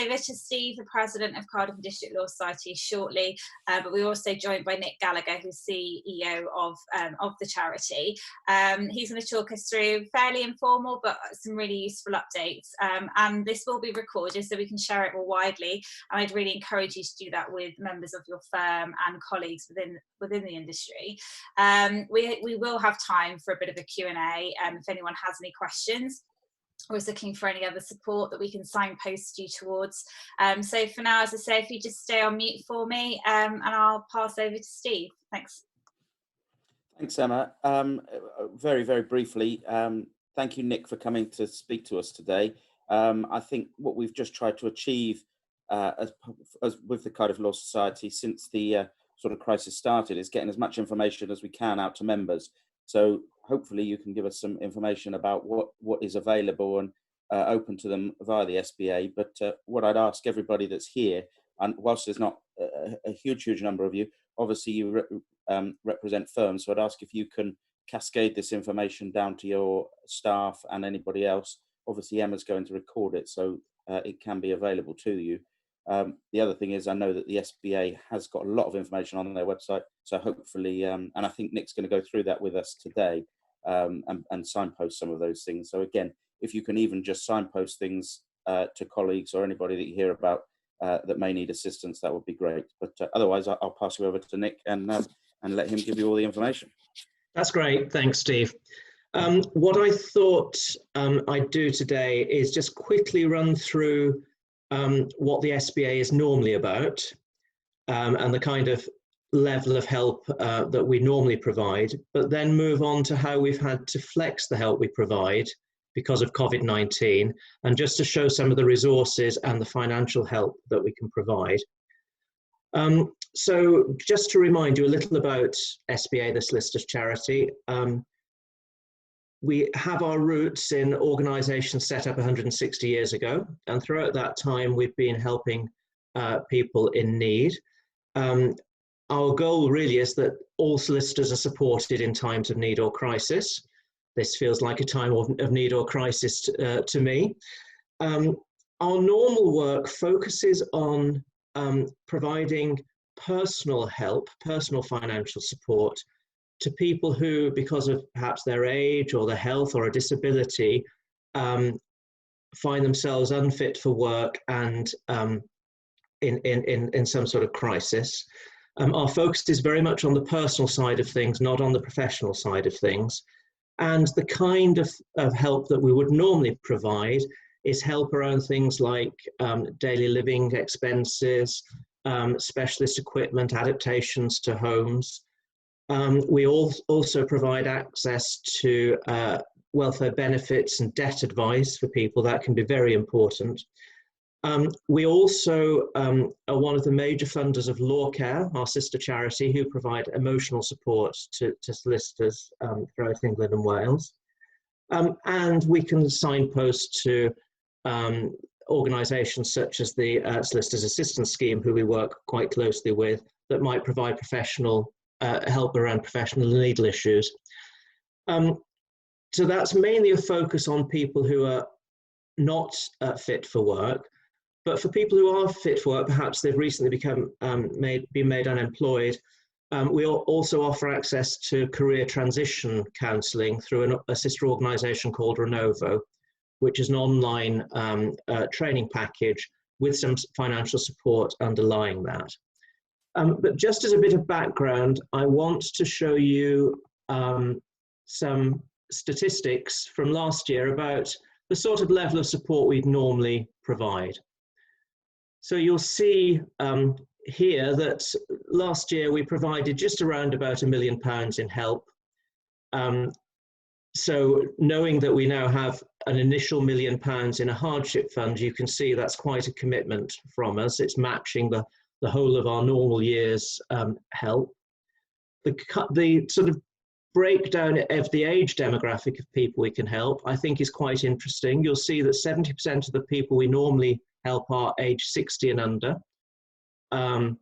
over to Steve, the President of Cardiff District Law Society, shortly, but we're also joined by Nick Gallagher, who's CEO of the charity. He's going to talk us through fairly informal but some really useful updates, and this will be recorded so we can share it more widely, and I'd really encourage you to do that with members of your firm and colleagues within the industry. We will have time for a bit of a Q&A if anyone has any questions, or is looking for any other support that we can signpost you towards. So for now, as I say, if you just stay on mute for me, and I'll pass over to Steve. Thanks. Thanks, Emma. Very, very briefly, thank you, Nick, for coming to speak to us today. I think what we've just tried to achieve as with the Cardiff Law Society since the sort of crisis started is getting as much information as we can out to members. So hopefully you can give us some information about what is available and open to them via the SBA. But what I'd ask everybody that's here, and whilst there's not a huge number of you, obviously you represent firms, so I'd ask if you can cascade this information down to your staff and anybody else. Obviously Emma's going to record it, so it can be available to you. The other thing is, I know that the SBA has got a lot of information on their website, so hopefully, and I think Nick's going to go through that with us today, and signpost some of those things. So again, if you can even just signpost things to colleagues or anybody that you hear about that may need assistance, that would be great. But otherwise, I'll pass you over to Nick and let him give you all the information. That's great. Thanks, Steve. What I thought I'd do today is just quickly run through what the SBA is normally about, and the kind of level of help that we normally provide, but then move on to how we've had to flex the help we provide because of COVID-19, and just to show some of the resources and the financial help that we can provide. So just to remind you a little about SBA The Solicitors Charity. We have our roots in organisations set up 160 years ago, and throughout that time we've been helping people in need. Our goal really is that all solicitors are supported in times of need or crisis. This feels like a time of need or crisis to me. Our normal work focuses on providing personal help, personal financial support to people who, because of perhaps their age or their health or a disability, find themselves unfit for work and in some sort of crisis. Our focus is very much on the personal side of things, not on the professional side of things. And the kind of help that we would normally provide is help around things like daily living expenses, specialist equipment, adaptations to homes. We also provide access to welfare benefits and debt advice for people. That can be very important. We also are one of the major funders of Law Care, our sister charity, who provide emotional support to solicitors throughout England and Wales. And we can signpost to organisations such as the Solicitors Assistance Scheme, who we work quite closely with, that might provide professional help around professional and legal issues. So that's mainly a focus on people who are not fit for work. But for people who are fit for work, perhaps they've recently been made unemployed, we also offer access to career transition counselling through a sister organisation called Renovo, which is an online training package with some financial support underlying that. But just as a bit of background, I want to show you some statistics from last year about the sort of level of support we'd normally provide. So you'll see here that last year we provided just around about £1 million in help. So knowing that we now have an initial £1 million in a hardship fund, you can see that's quite a commitment from us. It's matching the whole of our normal year's help. The sort of breakdown of the age demographic of people we can help, I think, is quite interesting. You'll see that 70% of the people we normally help are age 60 and under. And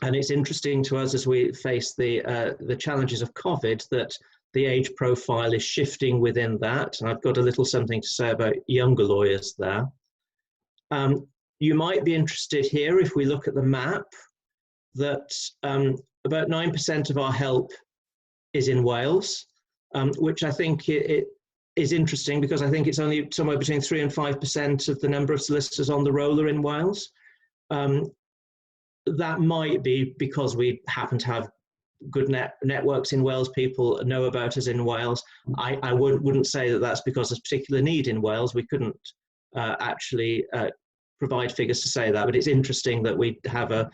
it's interesting to us as we face the challenges of COVID that the age profile is shifting within that. And I've got a little something to say about younger lawyers there. You might be interested here, if we look at the map, that about 9% of our help is in Wales, which I think it is interesting, because I think it's only somewhere between 3 and 5% of the number of solicitors on the roll are in Wales. That might be because we happen to have good networks in Wales. People know about us in Wales. I wouldn't say that that's because there's particular need in Wales. We couldn't actually provide figures to say that, but it's interesting that we have a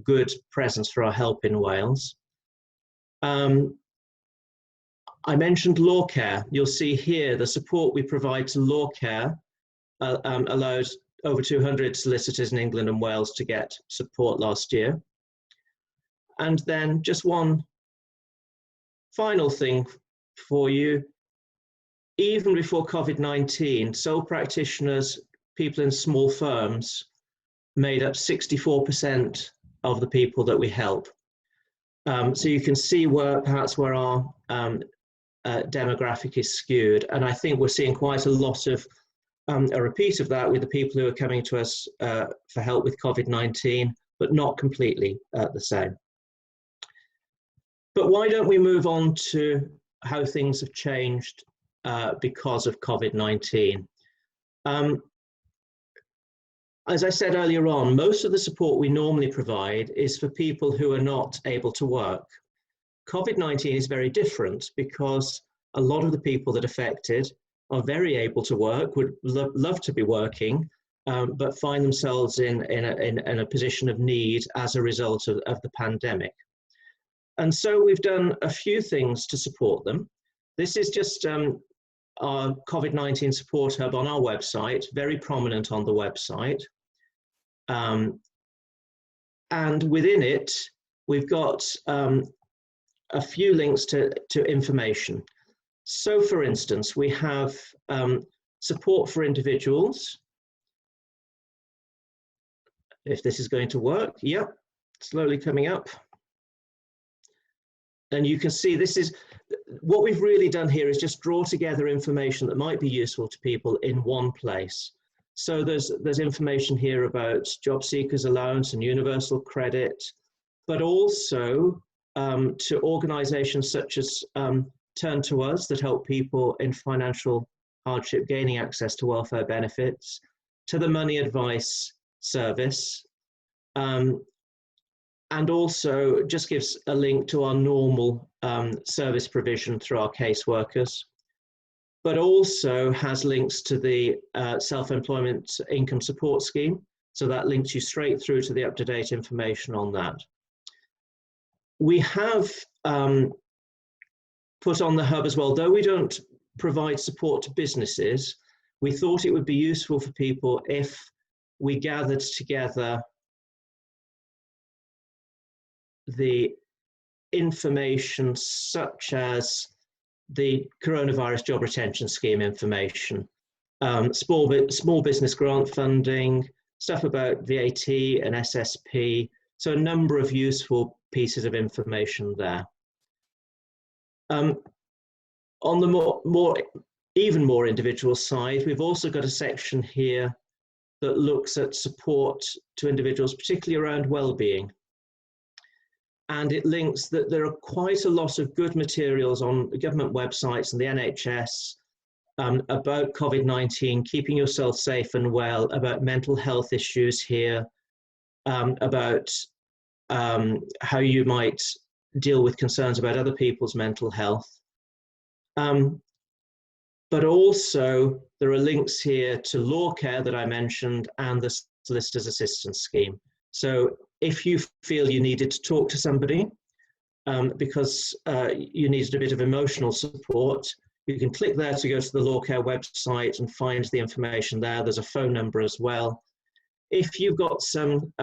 good presence for our help in Wales. I mentioned law care. You'll see here the support we provide to law care allows over 200 solicitors in England and Wales to get support last year. And then just one final thing for you. Even before COVID-19, sole practitioners, people in small firms, made up 64% of the people that we help. So you can see perhaps where our demographic is skewed. And I think we're seeing quite a lot of a repeat of that with the people who are coming to us for help with COVID-19, but not completely the same. But why don't we move on to how things have changed because of COVID-19? As I said earlier on, most of the support we normally provide is for people who are not able to work. COVID-19 is very different, because a lot of the people that are affected are very able to work, would love to be working, but find themselves in a position of need as a result of the pandemic. And so we've done a few things to support them. This is just our COVID-19 support hub on our website, very prominent on the website. And within it, we've got a few links to information. So for instance, we have support for individuals. If this is going to work, yep, slowly coming up. And you can see this is, what we've really done here is just draw together information that might be useful to people in one place. So there's information here about job seekers allowance and universal credit, but also to organisations such as Turn to Us that help people in financial hardship gaining access to welfare benefits, to the Money Advice Service, and also just gives a link to our normal service provision through our caseworkers, but also has links to the Self-Employment Income Support Scheme. So that links you straight through to the up-to-date information on that. We have put on the hub as well, though we don't provide support to businesses, we thought it would be useful for people if we gathered together the information such as the coronavirus job retention scheme information, small business grant funding, stuff about VAT and SSP, so a number of useful pieces of information there. On the even more individual side, we've also got a section here that looks at support to individuals, particularly around well-being. And it links that there are quite a lot of good materials on government websites and the NHS about COVID-19, keeping yourself safe and well, about mental health issues here, about how you might deal with concerns about other people's mental health. But also there are links here to law care that I mentioned and the Solicitor's Assistance Scheme. So if you feel you needed to talk to somebody because you needed a bit of emotional support, you can click there to go to the law care website and find the information there. There's a phone number as well. If you've got some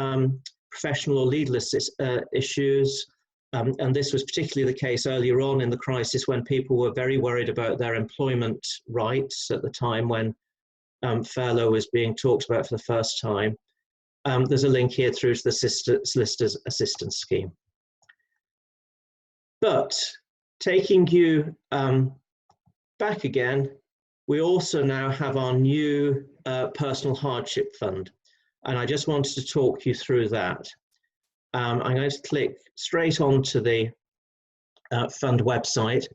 professional or legal issues, and this was particularly the case earlier on in the crisis when people were very worried about their employment rights at the time when furlough was being talked about for the first time. There's a link here through to the Solicitor's Assistance Scheme. But taking you back again, we also now have our new personal hardship fund. And I just wanted to talk you through that. I'm going to click straight onto the fund website.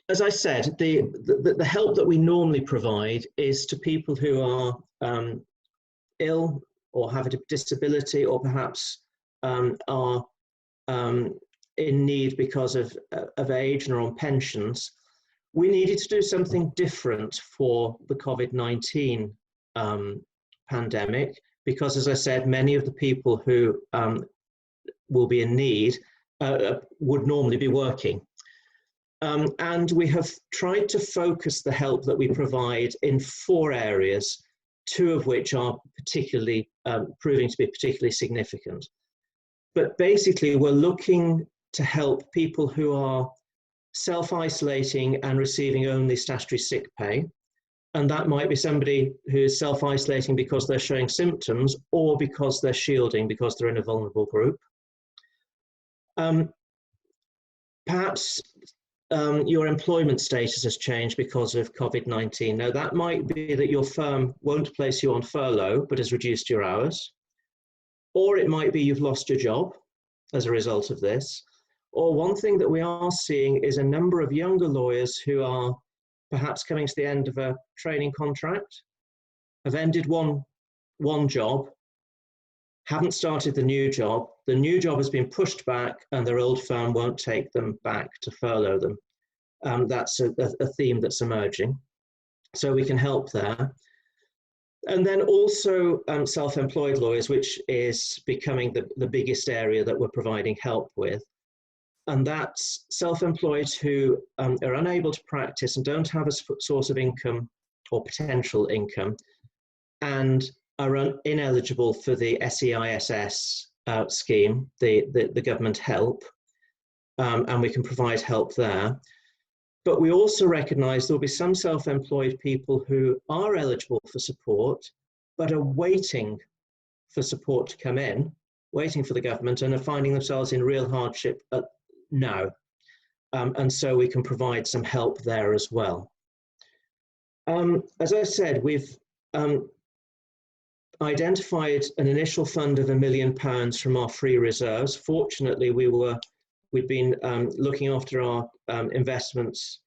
As I said, the help that we normally provide is to people who are ill or have a disability, or perhaps are in need because of age and are on pensions. We needed to do something different for the COVID-19 pandemic, because, as I said, many of the people who will be in need would normally be working. And we have tried to focus the help that we provide in 4 areas, 2 of which are particularly proving to be particularly significant. But basically, we're looking to help people who are self-isolating and receiving only statutory sick pay. And that might be somebody who is self-isolating because they're showing symptoms, or because they're shielding because they're in a vulnerable group. Perhaps your employment status has changed because of COVID-19. Now, that might be that your firm won't place you on furlough, but has reduced your hours. Or it might be you've lost your job as a result of this. Or one thing that we are seeing is a number of younger lawyers who are perhaps coming to the end of a training contract, have ended one job, haven't started the new job has been pushed back, and their old firm won't take them back to furlough them. That's a theme that's emerging. So we can help there. And then also self-employed lawyers, which is becoming the biggest area that we're providing help with. And that's self-employed who are unable to practice and don't have a source of income or potential income, and are ineligible for the SEISS scheme, the government help, and we can provide help there. But we also recognise there will be some self-employed people who are eligible for support, but are waiting for support to come in, waiting for the government, and are finding themselves in real hardship now. And so we can provide some help there as well. As I said, we've identified an initial fund of £1 million from our free reserves. Fortunately, we'd been looking after our investments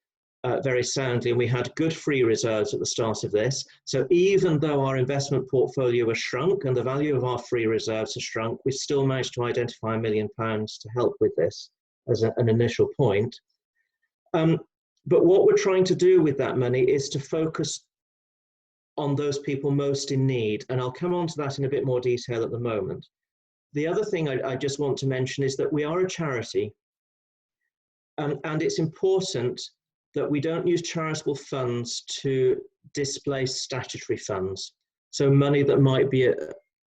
very soundly, and we had good free reserves at the start of this. So even though our investment portfolio has shrunk and the value of our free reserves has shrunk, we still managed to identify £1 million to help with this as an initial point. But what we're trying to do with that money is to focus on those people most in need, and I'll come on to that in a bit more detail at the moment. The other thing I just want to mention is that we are a charity, and it's important that we don't use charitable funds to displace statutory funds. So money that might be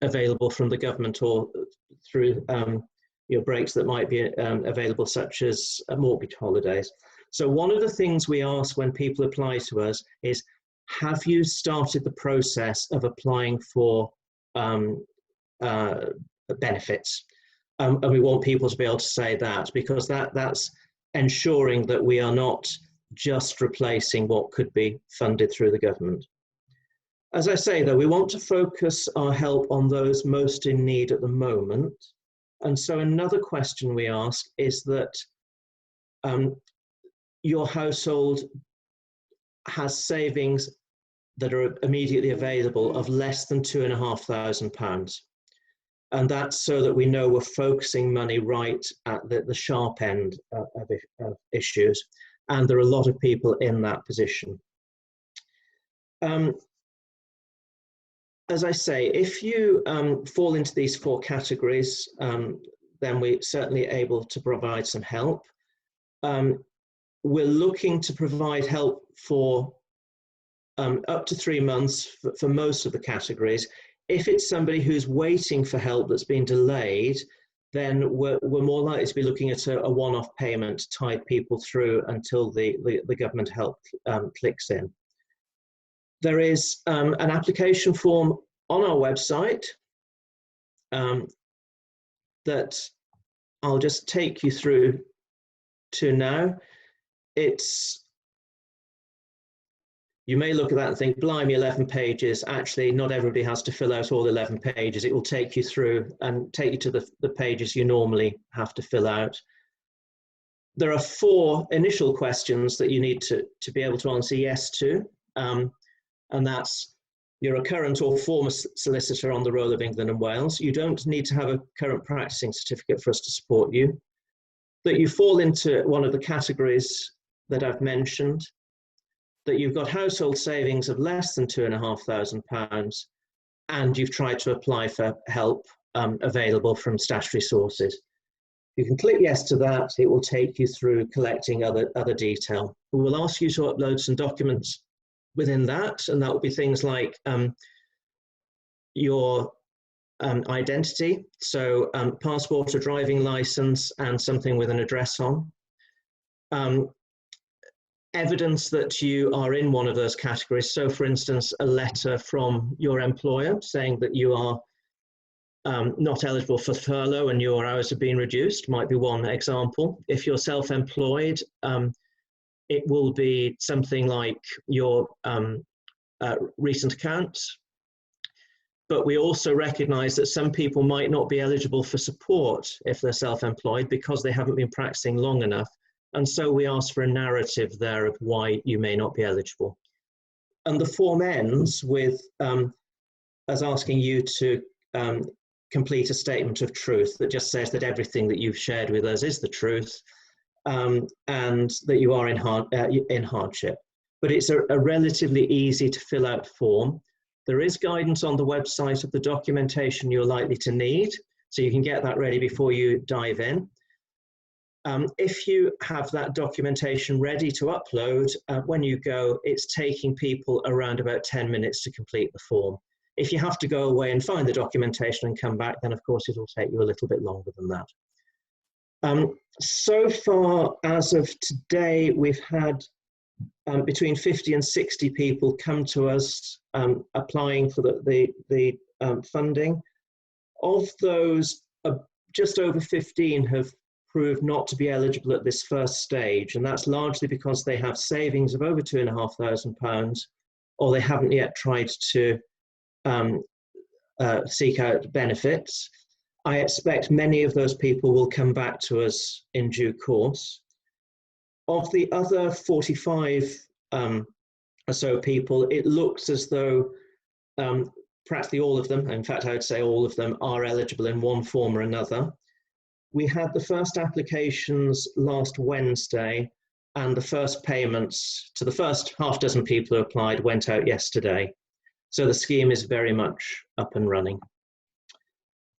available from the government, or through breaks that might be available, such as mortgage holidays. So one of the things we ask when people apply to us is, have you started the process of applying for benefits? And we want people to be able to say that, because that's ensuring that we are not just replacing what could be funded through the government. As I say, though, we want to focus our help on those most in need at the moment. And so another question we ask is that your household has savings that are immediately available of less than £2,500. And that's so that we know we're focusing money right at the sharp end of issues. And there are a lot of people in that position. As I say, if you fall into these 4 categories, then we're certainly able to provide some help. We're looking to provide help for up to 3 months for most of the categories. If it's somebody who's waiting for help that's been delayed, then we're more likely to be looking at a one-off payment to tide people through until the government help clicks in. There is an application form on our website that I'll just take you through to now. It's You may look at that and think, blimey, 11 pages. Actually, not everybody has to fill out all 11 pages. It will take you through and take you to the pages you normally have to fill out. There are 4 initial questions that you need to be able to answer yes to. And that's, you're a current or former solicitor on the roll of England and Wales. You don't need to have a current practicing certificate for us to support you. That you fall into one of the categories that I've mentioned. That you've got household savings of less than £2,500, and you've tried to apply for help available from statutory sources. You can click yes to that. It will take you through collecting other detail. We will ask you to upload some documents within that, and that will be things like your identity, so passport or driving license and something with an address on. Evidence that you are in one of those categories. So for instance, a letter from your employer saying that you are not eligible for furlough and your hours have been reduced might be one example. If you're self-employed, it will be something like your recent accounts. But we also recognise that some people might not be eligible for support if they're self-employed because they haven't been practicing long enough. And so we ask for a narrative there of why you may not be eligible. And the form ends with us asking you to complete a statement of truth that just says that everything that you've shared with us is the truth, and that you are in hardship. But it's a relatively easy to fill out form. There is guidance on the website of the documentation you're likely to need, so you can get that ready before you dive in. If you have that documentation ready to upload, when you go, it's taking people around about 10 minutes to complete the form. If you have to go away and find the documentation and come back, then of course it will take you a little bit longer than that. So far, as of today, we've had between 50 and 60 people come to us applying for the funding. Of those, just over 15 have proved not to be eligible at this first stage, and that's largely because they have savings of over £2,500, or they haven't yet tried to seek out benefits. I expect many of those people will come back to us in due course. Of the other 45 or so people, it looks as though practically all of them, in fact I would say all of them, are eligible in one form or another. We had the first applications last Wednesday, and the first payments to the first half dozen people who applied went out yesterday. So the scheme is very much up and running.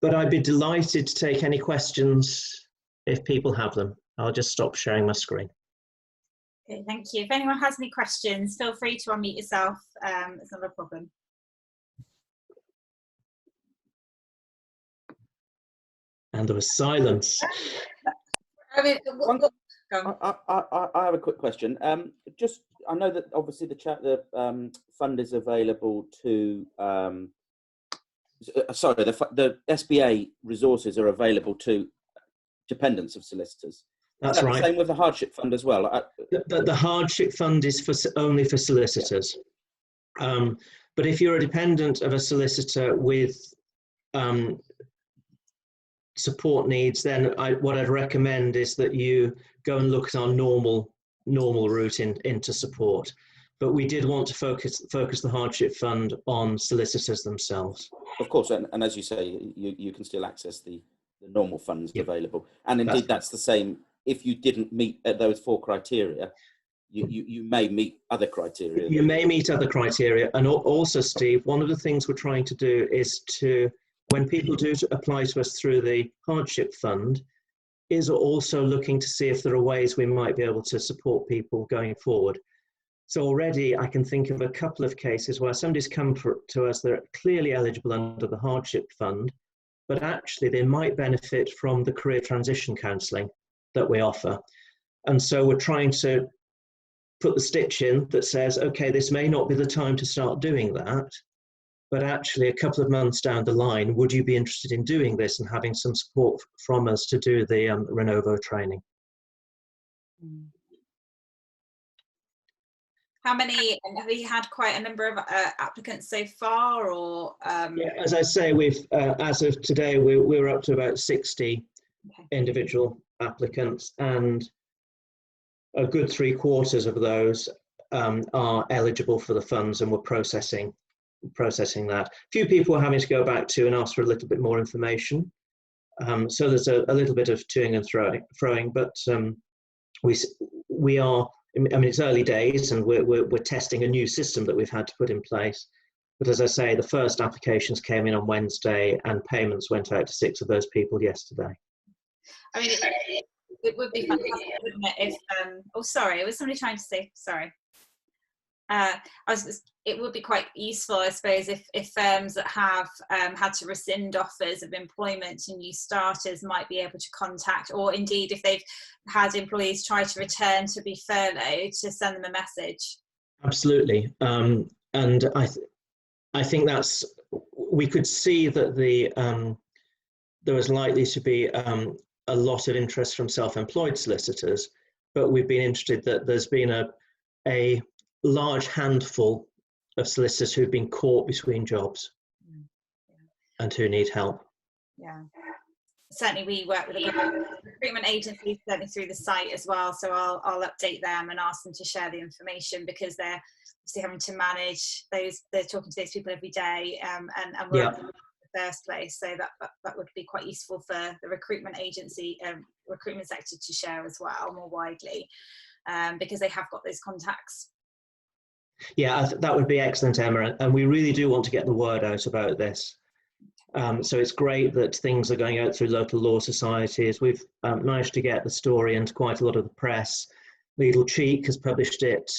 But I'd be delighted to take any questions if people have them. I'll just stop sharing my screen. Okay, thank you. If anyone has any questions, feel free to unmute yourself. It's not a problem. And there was silence. I mean, I have a quick question. Just, I know that obviously the fund is available to. Sorry, the SBA resources are available to dependents of solicitors. That's right. Same with the hardship fund as well. The hardship fund is only for solicitors. Yeah. But if you're a dependent of a solicitor with support needs, then what I'd recommend is that you go and look at our normal route into support. But we did want to focus the hardship fund on solicitors themselves. Of course, and as you say, you can still access the normal funds available. And indeed, that's the same. If you didn't meet those 4 criteria, you may meet other criteria. You may meet other criteria. And also, Steve, one of the things we're trying to do is to, when people do apply to us through the hardship fund, is also looking to see if there are ways we might be able to support people going forward. So already I can think of a couple of cases where somebody's come to us, they're clearly eligible under the hardship fund, but actually they might benefit from the career transition counselling that we offer. And so we're trying to put the stitch in that says, okay, this may not be the time to start doing that, but actually a couple of months down the line, would you be interested in doing this and having some support from us to do the Renovo training? How many, have you had quite a number of applicants so far, or? Yeah, as I say, we've, as of today, we're up to about 60 individual applicants, and a good 3/4 of those are eligible for the funds, and we're processing that. A few people are having to go back to and ask for a little bit more information. So there's a little bit of toing and throwing, but we are, I mean, it's early days, and we're testing a new system that we've had to put in place. But as I say, the first applications came in on Wednesday, and payments went out to 6 of those people yesterday. I mean, it would be fantastic, wouldn't it, if, oh, sorry, was somebody trying to say, sorry. It would be quite useful, I suppose, if firms that have had to rescind offers of employment to new starters might be able to contact, or indeed if they've had employees try to return to be furloughed, to send them a message. Absolutely, and I think that's, we could see that there was likely to be a lot of interest from self-employed solicitors, but we've been interested that there's been a large handful of solicitors who've been caught between jobs and who need help. Yeah, certainly we work with a recruitment agency, certainly through the site as well, so I'll update them and ask them to share the information, because they're obviously having to manage those, they're talking to those people every day, and work in the first place, so that would be quite useful for the recruitment agency, recruitment sector to share as well more widely, because they have got those contacts. Yeah, that would be excellent, Emma, and we really do want to get the word out about this. So it's great that things are going out through local law societies. We've managed to get the story into quite a lot of the press. Legal Cheek has published it.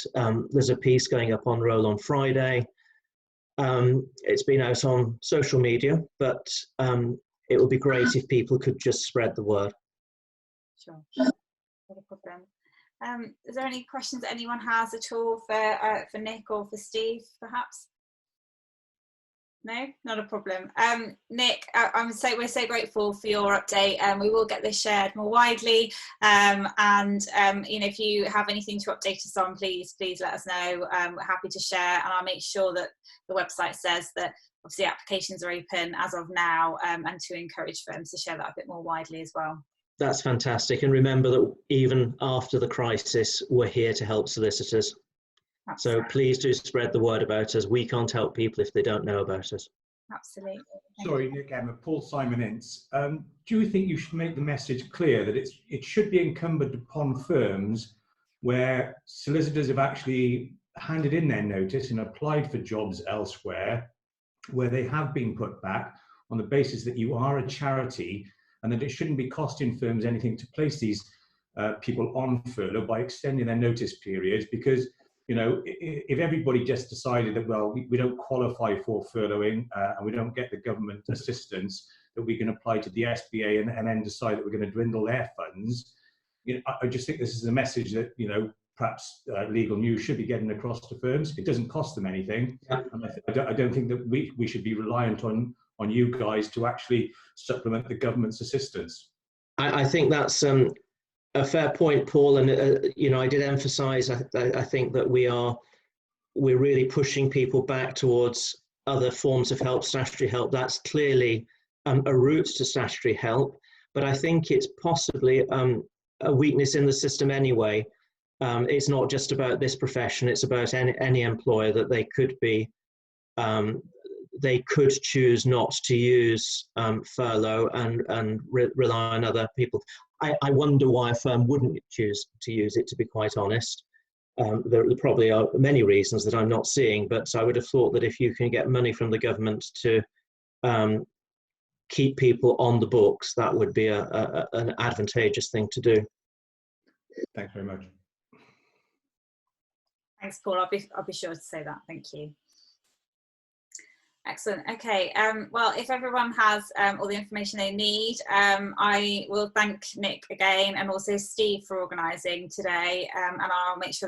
There's a piece going up on Roll on Friday. It's been out on social media, but it would be great if people could just spread the word. Sure, not a problem. Is there any questions that anyone has at all for Nick or for Steve, perhaps? No, not a problem. Nick, we're so grateful for your update, and we will get this shared more widely. And you know, if you have anything to update us on, please let us know. We're happy to share, and I'll make sure that the website says that obviously applications are open as of now, and to encourage firms to share that a bit more widely as well. That's fantastic, and remember that even after the crisis, we're here to help solicitors. Absolutely. So please do spread the word about us. We can't help people if they don't know about us. Absolutely. Sorry, Nick, Emma, Paul Simon Ince. Do you think you should make the message clear that it should be incumbent upon firms where solicitors have actually handed in their notice and applied for jobs elsewhere, where they have been put back on the basis that you are a charity, and that it shouldn't be costing firms anything to place these people on furlough by extending their notice periods? Because, you know, if everybody just decided that, well, we don't qualify for furloughing and we don't get the government assistance that we can apply to the SBA, and then decide that we're going to dwindle their funds, you know, I just think this is a message that, you know, perhaps Legal News should be getting across to firms. It doesn't cost them anything. And I don't think that we should be reliant on you guys to actually supplement the government's assistance. I think that's a fair point, Paul, and you know, I did emphasise. I think that we're really pushing people back towards other forms of help, statutory help. That's clearly a route to statutory help, but I think it's possibly a weakness in the system anyway. It's not just about this profession; it's about any employer that they could be. They could choose not to use furlough and rely on other people. I wonder why a firm wouldn't choose to use it, to be quite honest. There probably are many reasons that I'm not seeing, but I would have thought that if you can get money from the government to keep people on the books, that would be an advantageous thing to do. Thanks very much. Thanks, Paul. I'll be sure to say that. Thank you. Excellent. Okay. Well, if everyone has all the information they need, I will thank Nick again, and also Steve for organising today, and I'll make sure this